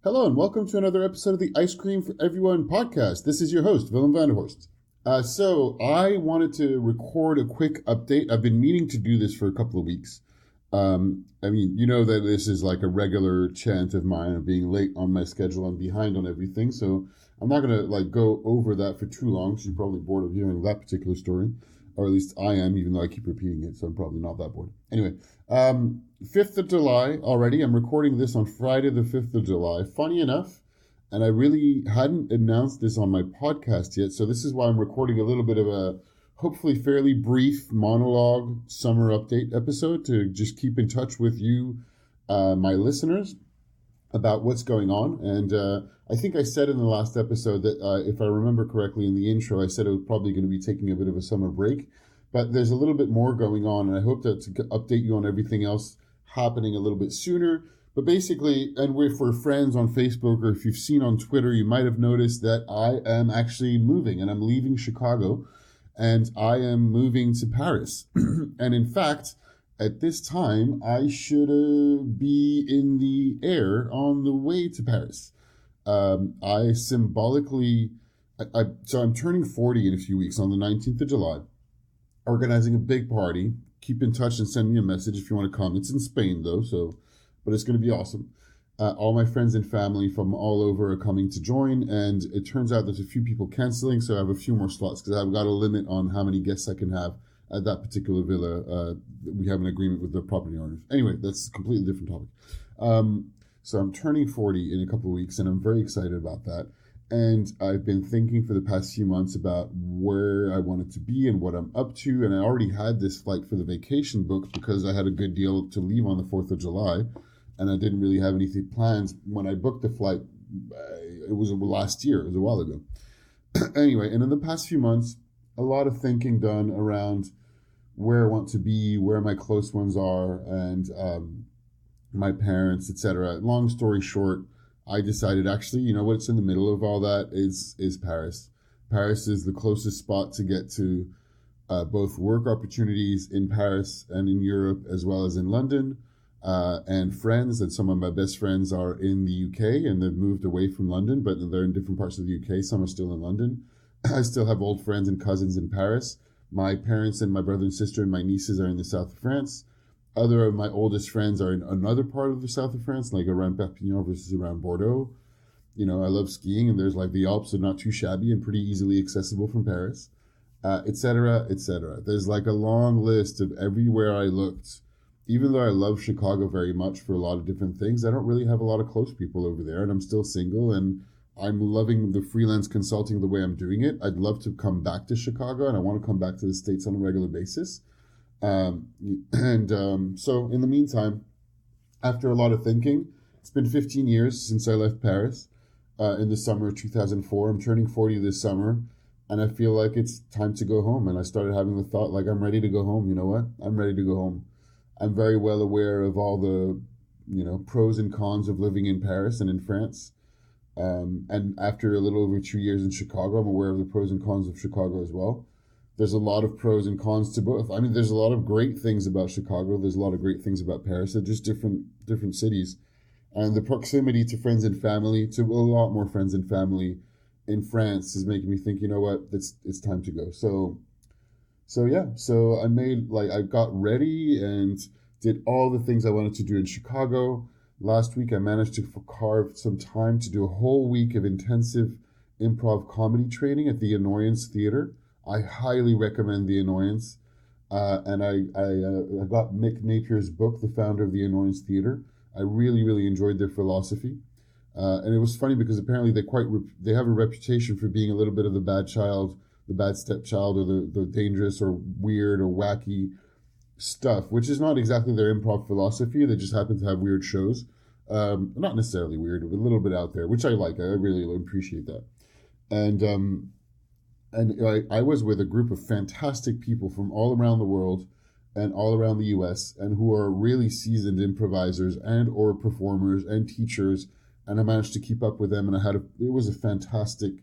Hello and welcome to another episode of the Ice Cream for Everyone podcast. This is your host, Willem Vanderhorst. So I wanted to record a quick update. I've been meaning to do this for a couple of weeks. You know that this is like a regular chant of mine of being late on my schedule and behind on everything. So I'm not going to go over that for too long. So you're probably bored of hearing that particular story. Or at least I am, even though I keep repeating it. So I'm probably not that bored. Anyway, 5th of July already. I'm recording this on Friday the 5th of July. Funny enough, and I really hadn't announced this on my podcast yet. So this is why I'm recording a little bit of a hopefully fairly brief monologue summer update episode to just keep in touch with you, my listeners, about what's going on. And I think I said in the last episode that if I remember correctly in the intro, I said I was probably going to be taking a bit of a summer break. But there's a little bit more going on, and I hope to update you on everything else happening a little bit sooner. But basically, and we're for friends on Facebook, or if you've seen on Twitter, you might have noticed that I am actually moving, and I'm leaving Chicago, and I am moving to Paris. And in fact, at this time, I should be in the air on the way to Paris. I symbolically, so I'm turning 40 in a few weeks on the 19th of July. Organizing a big party. Keep in touch and send me a message if you want to come. It's in Spain though, but it's going to be awesome. All my friends and family from all over are coming to join, and it turns out there's a few people canceling, so I have a few more slots because I've got a limit on how many guests I can have at that particular villa. We have an agreement with the property owners. Anyway, that's a completely different topic. So I'm turning 40 in a couple of weeks, and I'm very excited about that. And I've been thinking for the past few months about where I wanted to be and what I'm up to. And I already had this flight for the vacation booked because I had a good deal to leave on the 4th of July. And I didn't really have anything planned when I booked the flight. It was last year. It was a while ago. Anyway, and in the past few months, a lot of thinking done around where I want to be, where my close ones are, and my parents, etc. Long story short, I decided actually, you know what's in the middle of all that is Paris. Paris is the closest spot to get to both work opportunities in Paris and in Europe, as well as in London, and friends. And some of my best friends are in the UK, and they've moved away from London, but they're in different parts of the UK. Some are still in London. I still have old friends and cousins in Paris. My parents and my brother and sister and my nieces are in the south of France. Other of my oldest friends are in another part of the south of France, like around Perpignan versus around Bordeaux. You know, I love skiing, and there's the Alps are not too shabby and pretty easily accessible from Paris, etc., etc. There's a long list of everywhere I looked. Even though I love Chicago very much for a lot of different things, I don't really have a lot of close people over there, and I'm still single, and I'm loving the freelance consulting the way I'm doing it. I'd love to come back to Chicago, and I want to come back to the States on a regular basis. So in the meantime, after a lot of thinking, it's been 15 years since I left Paris in the summer of 2004. I'm turning 40 this summer, and I feel like it's time to go home. And I started having the thought, I'm ready to go home. You know what? I'm ready to go home. I'm very well aware of all the, pros and cons of living in Paris and in France. And after a little over 2 years in Chicago, I'm aware of the pros and cons of Chicago as well. There's a lot of pros and cons to both. I mean, there's a lot of great things about Chicago. There's a lot of great things about Paris. They're just different cities. And the proximity to friends and family, to a lot more friends and family in France, is making me think, you know what, it's time to go. So I made, I got ready and did all the things I wanted to do in Chicago. Last week, I managed to carve some time to do a whole week of intensive improv comedy training at the Annoyance Theater. I highly recommend The Annoyance. And I got Mick Napier's book, The Founder of the Annoyance Theater. I really, really enjoyed their philosophy. And it was funny because apparently they have a reputation for being a little bit of the bad child, the bad stepchild, or the dangerous or weird or wacky stuff, which is not exactly their improv philosophy. They just happen to have weird shows. Not necessarily weird, but a little bit out there, which I like. I really appreciate that. And I was with a group of fantastic people from all around the world and all around the U.S. and who are really seasoned improvisers and or performers and teachers. And I managed to keep up with them, and it was a fantastic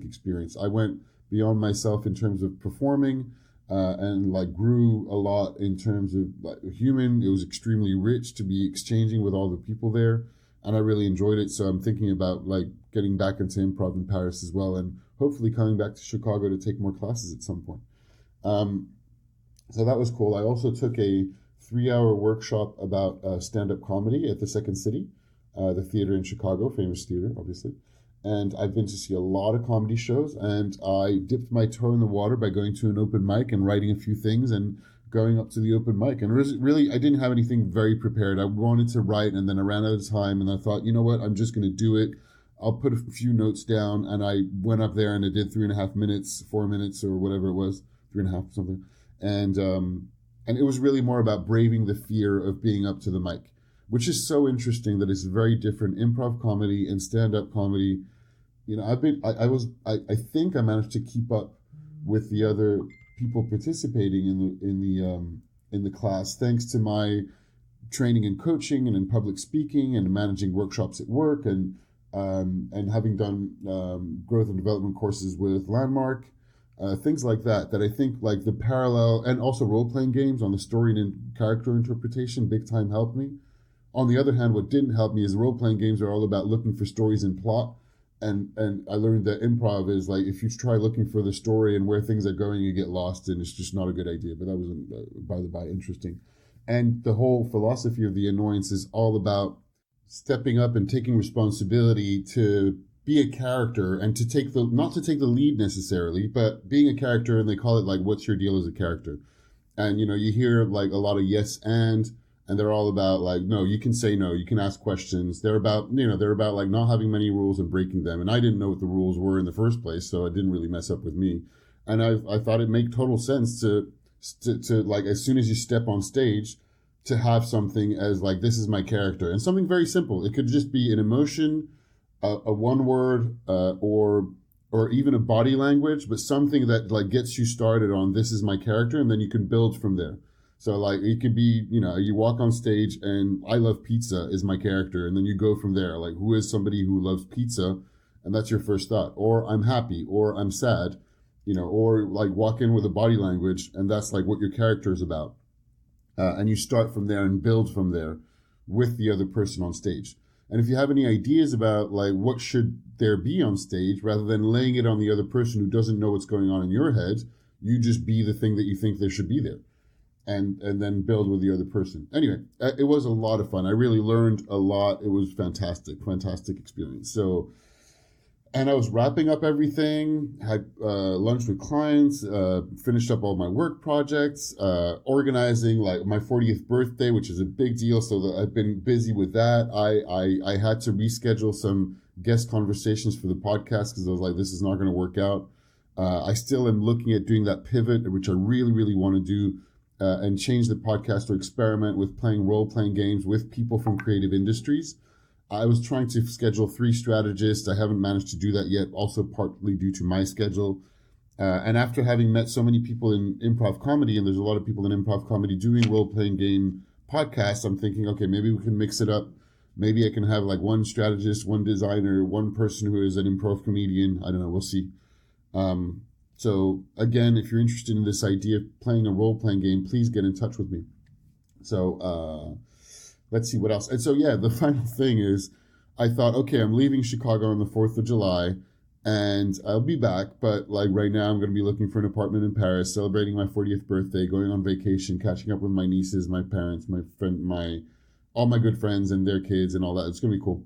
experience. I went beyond myself in terms of performing, and grew a lot in terms of human. It was extremely rich to be exchanging with all the people there. and I really enjoyed it. So I'm thinking about like getting back into improv in Paris as well, and hopefully coming back to Chicago to take more classes at some point. So that was cool. I also took a 3-hour workshop about stand-up comedy at the Second City, the theater in Chicago, famous theater, obviously. And I've been to see a lot of comedy shows, and I dipped my toe in the water by going to an open mic and writing a few things and going up to the open mic. And really, I didn't have anything very prepared. I wanted to write, and then I ran out of time, and I thought, you know what, I'm just going to do it. I'll put a few notes down, and I went up there and I did 3.5 minutes, 4 minutes, or whatever it was, 3.5 something. And it was really more about braving the fear of being up to the mic, which is so interesting that it's very different. Improv comedy and stand-up comedy. You know, I think I managed to keep up with the other people participating in the class, thanks to my training in coaching and in public speaking and managing workshops at work, and having done growth and development courses with Landmark, things like that I think like the parallel, and also role-playing games on the story and character interpretation big time helped me. On the other hand, what didn't help me is role-playing games are all about looking for stories and plot. And I learned that improv is like, if you try looking for the story and where things are going, you get lost, and it's just not a good idea. But that was, by the by, interesting. And the whole philosophy of the annoyance is all about stepping up and taking responsibility to be a character, and to take not to take the lead necessarily, but being a character. And they call it like, what's your deal as a character? And, you know, you hear like a lot of yes and they're all about like, no, you can say no, you can ask questions. They're about like not having many rules and breaking them. And I didn't know what the rules were in the first place, so it didn't really mess up with me. And I thought it made total sense to like, as soon as you step on stage, to have something as like, this is my character, and something very simple. It could just be an emotion, a one word, or even a body language, but something that like gets you started on, this is my character, and then you can build from there. So like, it could be, you know, you walk on stage and I love pizza is my character. And then you go from there. Like, who is somebody who loves pizza? And that's your first thought. Or I'm happy, or I'm sad, you know, or like walk in with a body language, and that's like what your character is about. And you start from there and build from there with the other person on stage. And if you have any ideas about like what should there be on stage, rather than laying it on the other person who doesn't know what's going on in your head, you just be the thing that you think there should be there. And then build with the other person. Anyway, it was a lot of fun. I really learned a lot. It was fantastic experience. So, and I was wrapping up everything, had lunch with clients, finished up all my work projects, organizing like my 40th birthday, which is a big deal. So that I've been busy with that. I had to reschedule some guest conversations for the podcast because I was like, this is not going to work out. I still am looking at doing that pivot, which I really, really want to do. And change the podcast or experiment with playing role-playing games with people from creative industries. I was trying to schedule 3 strategists. I haven't managed to do that yet, also partly due to my schedule. And after having met so many people in improv comedy, and there's a lot of people in improv comedy doing role-playing game podcasts, I'm thinking, okay, maybe we can mix it up. Maybe I can have like one strategist, one designer, one person who is an improv comedian. I don't know, we'll see. So again, if you're interested in this idea of playing a role-playing game, please get in touch with me. So let's see what else. And so, yeah, the final thing is I thought, okay, I'm leaving Chicago on the 4th of July and I'll be back. But like right now, I'm going to be looking for an apartment in Paris, celebrating my 40th birthday, going on vacation, catching up with my nieces, my parents, my friend, all my good friends and their kids and all that. It's going to be cool.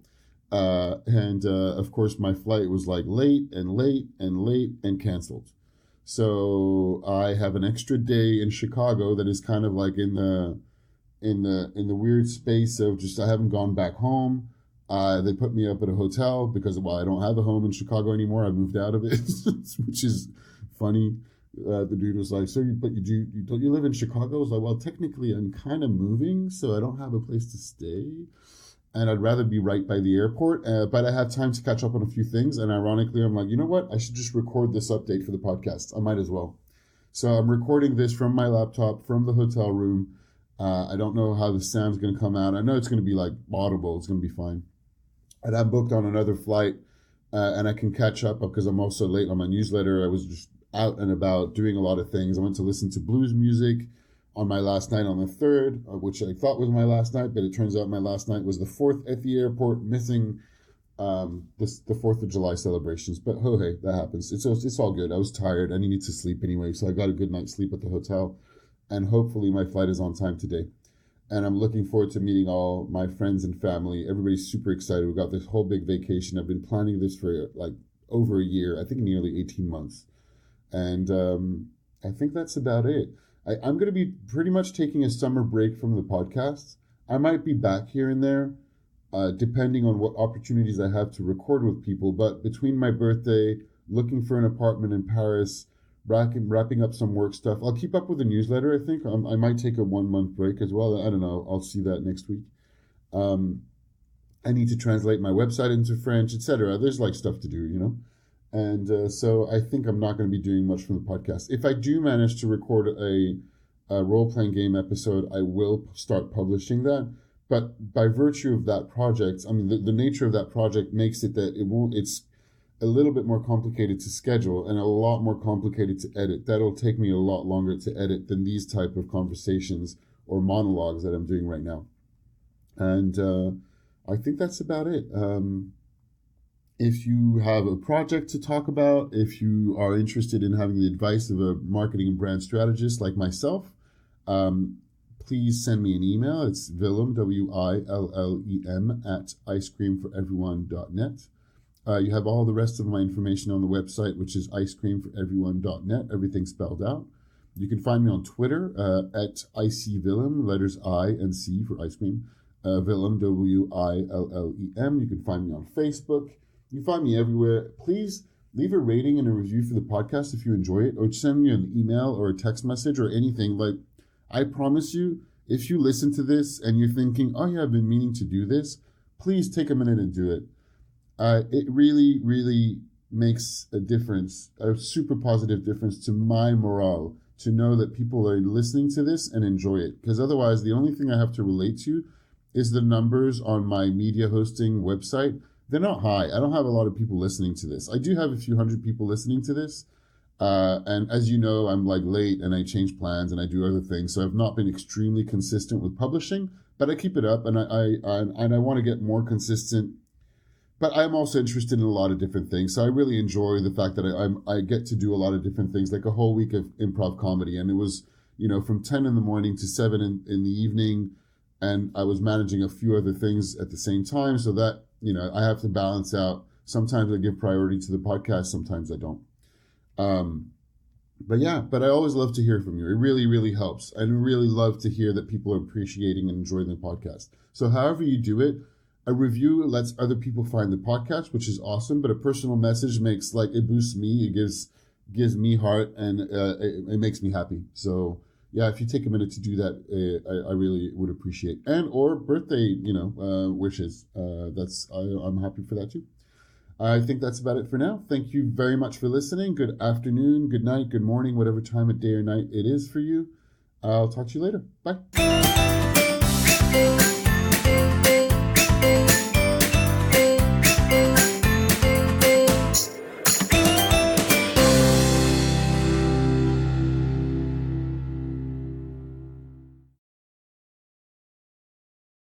Of course, my flight was like late and canceled. So I have an extra day in Chicago that is kind of like in the weird space of just, I haven't gone back home. They put me up at a hotel because, well, I don't have a home in Chicago anymore. I moved out of it, which is funny. The dude was like, so don't you live in Chicago? I was like, well, technically I'm kind of moving, so I don't have a place to stay. And I'd rather be right by the airport, but I have time to catch up on a few things. And ironically, I'm like, you know what? I should just record this update for the podcast. I might as well. So I'm recording this from my laptop, from the hotel room. I don't know how the sound's going to come out. I know it's going to be like audible. It's going to be fine. And I'm booked on another flight, and I can catch up because I'm also late on my newsletter. I was just out and about doing a lot of things. I went to listen to blues music. on my last night on the 3rd, which I thought was my last night, but it turns out my last night was the 4th at the airport, missing the 4th of July celebrations. But hey, that happens. It's all good. I was tired. I needed to sleep anyway, so I got a good night's sleep at the hotel, and hopefully my flight is on time today. And I'm looking forward to meeting all my friends and family. Everybody's super excited. We got this whole big vacation. I've been planning this for like over a year, I think nearly 18 months. And I think that's about it. I'm going to be pretty much taking a summer break from the podcast. I might be back here and there, depending on what opportunities I have to record with people. But between my birthday, looking for an apartment in Paris, wrapping up some work stuff. I'll keep up with the newsletter, I think. I might take a 1-month break as well. I don't know. I'll see that next week. I need to translate my website into French, etc. There's like stuff to do, you know? And so I think I'm not going to be doing much from the podcast. If I do manage to record a role-playing game episode, I will start publishing that. But by virtue of that project, I mean, the nature of that project makes it that it's a little bit more complicated to schedule and a lot more complicated to edit. That'll take me a lot longer to edit than these type of conversations or monologues that I'm doing right now. And I think that's about it. If you have a project to talk about, if you are interested in having the advice of a marketing and brand strategist like myself, please send me an email. It's Willem, Willem, at icecreamforeveryone.net. You have all the rest of my information on the website, which is icecreamforeveryone.net, everything spelled out. You can find me on Twitter at ICWillem, letters I and C for ice cream, Willem, Willem. You can find me on Facebook. You can find me everywhere. Please leave a rating and a review for the podcast if you enjoy it, or send me an email or a text message or anything. Like, I promise you, if you listen to this and you're thinking, oh yeah, I've been meaning to do this, please take a minute and do it. It really, really makes a difference, a super positive difference to my morale, to know that people are listening to this and enjoy it. Because otherwise, the only thing I have to relate to is the numbers on my media hosting website. They're not high. I don't have a lot of people listening to this. I do have a few hundred people listening to this. And as you know, I'm like late and I change plans and I do other things. So I've not been extremely consistent with publishing, but I keep it up and I want to get more consistent. But I'm also interested in a lot of different things. So I really enjoy the fact that I get to do a lot of different things, like a whole week of improv comedy. And it was, from 10 in the morning to 7 in the evening. And I was managing a few other things at the same time. So that, I have to balance out. Sometimes I give priority to the podcast. Sometimes I don't. But I always love to hear from you. It really, really helps. I really love to hear that people are appreciating and enjoying the podcast. So however you do it, a review lets other people find the podcast, which is awesome. But a personal message it boosts me. It gives me heart, and it makes me happy. So yeah, if you take a minute to do that, I really would appreciate. And or birthday, wishes. I'm happy for that too. I think that's about it for now. Thank you very much for listening. Good afternoon, good night, good morning, whatever time of day or night it is for you. I'll talk to you later. Bye.